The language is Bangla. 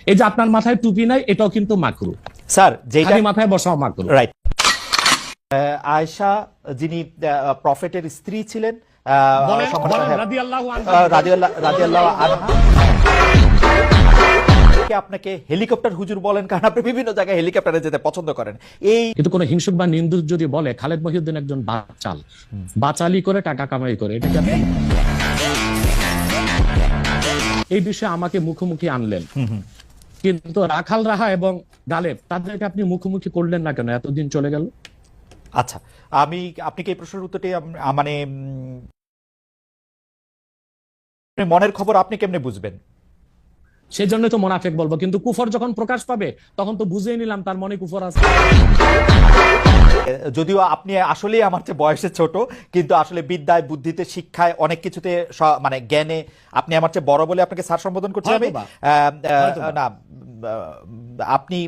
এই যে আপনার মাথায় টুপি নাই, এটাও কিন্তু মাকরু। স্যার যেটা মাথায় বসাও মাকরু, রাইট। আয়েশা যিনি প্রফেটের স্ত্রী ছিলেন, আপনাকে হেলিকপ্টার হুজুর বলেন কারণ আপনি বিভিন্ন জায়গায় হেলিকপ্টারে যেতে পছন্দ করেন। এই কিন্তু কোন হিংসুক বা নিন্দুক যদি বলে খালেদ মহিউদ্দিন একজন বাচাল, বাচালি করে টাকা কামাই করে, এটা কি আপনি এই বিষয়ে আমাকে মুখোমুখি আনলেন, কিন্তু রাখাল রাহা এবং গালেব তাদেরকে আপনি মুখোমুখি করলেন না কেন? এতদিন চলে গেল। আচ্ছা, আপনি কি এই প্রশ্নের উত্তরটি মানে মনের খবর আপনি কেমনে বুঝবেন? সেই জন্য তো মোনাফেক বলবো, কিন্তু কুফর যখন প্রকাশ পাবে তখন তো বুঝেই নিলাম তার মনে কুফর আছে। যদিও আপনি আসলে আমার চেয়ে বয়সে ছোট, কিন্তু আসলে বিদ্যায়, বুদ্ধিতে, শিক্ষায়, অনেক কিছুতে, মানে জ্ঞানে আপনি আমার চেয়ে বড় বলে আপনাকে স্যার সম্বোধন করছি আমি। না, আপনি